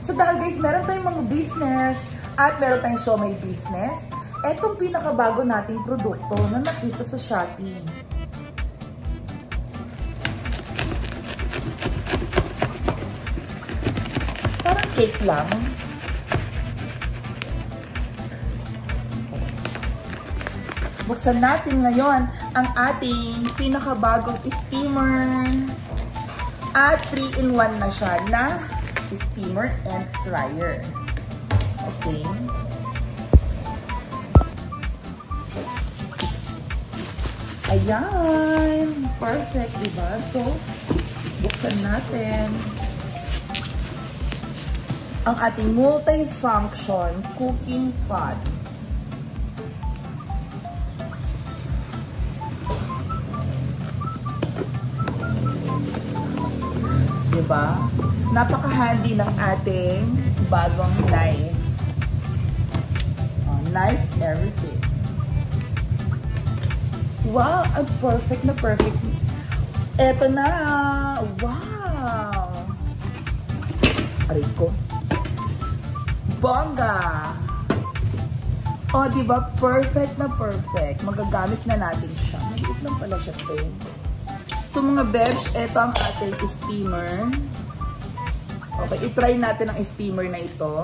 So dahil guys, meron tayong mga business at meron tayong siomai business, etong pinakabago nating produkto na nakita sa Shopee. Parang cake lang. Buksan natin ngayon ang ating pinakabagong steamer. At 3-in-1 na siya na steamer and fryer. Okay. Ayan. Perfect, diba? So, buksan natin ang ating multi-function cooking pot. Diba? Napaka-handy ng ating bagong knife. Knife everything. Wow! Ang perfect na perfect. Eto na! Wow! Aray ko. Bongga! O, diba? Perfect na perfect. Magagamit na natin siya. Maliit lang pala siya, friend. So mga bebs, ito ang ating steamer. Okay, i-try natin ang steamer na ito.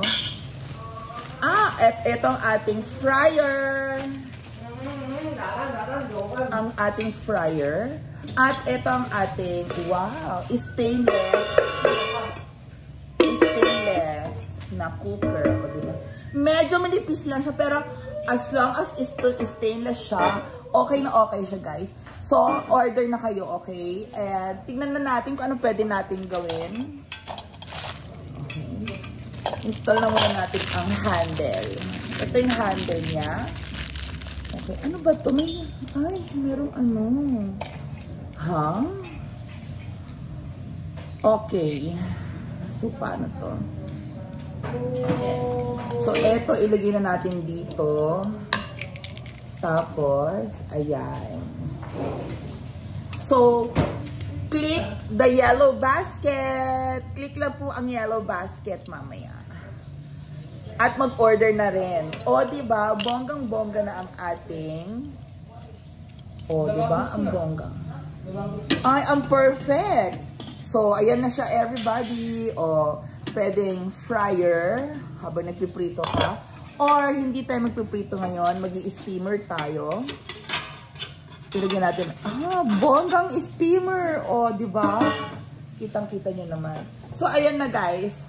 At ito ang ating fryer. Ang ating fryer. At ito ang ating, wow, stainless na cooker. Diba? Medyo manipis lang siya, pero as long as stainless siya, okay na okay siya, guys. So, order na kayo, okay? And tingnan na natin kung ano pwede natin gawin. Okay. Install na muna natin ang handle. Ito yung handle niya. Okay, ano ba ito? Ay, merong ano. Ha? Okay. So, paano to? So, ito ilagay na natin dito. Tapos, ayan. So, click the yellow basket. Click lang po ang yellow basket mamaya. At mag-order na rin. O, diba? Bonggang-bongga na ang ating. O, diba? Ang bonggang. Ay, ang perfect. So, ayan na siya, everybody. O, pwedeng fryer habang nagpiprito ka. Or, hindi tayo magpiprito ngayon. Mag-i-steamer tayo. Ilagyan natin, bonggang steamer. O, diba? Kitang-kita nyo naman. So, ayan na guys.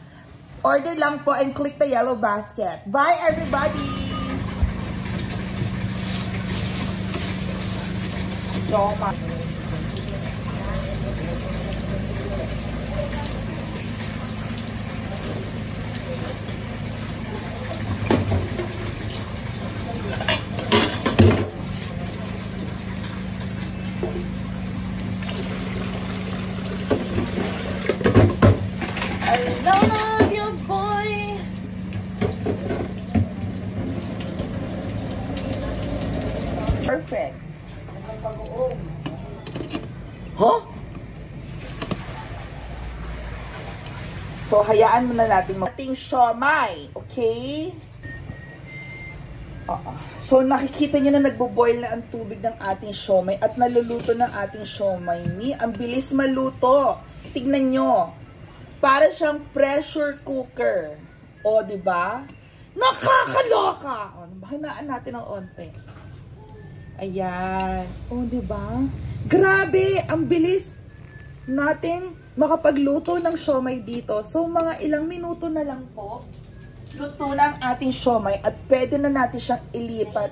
Order lang po and click the yellow basket. Bye, everybody! Perfect. Huh? So, hayaan muna natin ating siomai. Okay? So, nakikita nyo na nagbo-boil na ang tubig ng ating siomai at naluluto ng ating siomai. Ang bilis maluto. Tignan nyo. Para siyang pressure cooker. O, diba? Nakakaloka! O, bahanaan natin ang onte. Ayan. O, diba? Grabe! Ang bilis natin makapagluto ng siomai dito. So, mga ilang minuto na lang po, luto na ang ating siomai at pwede na natin siyang ilipat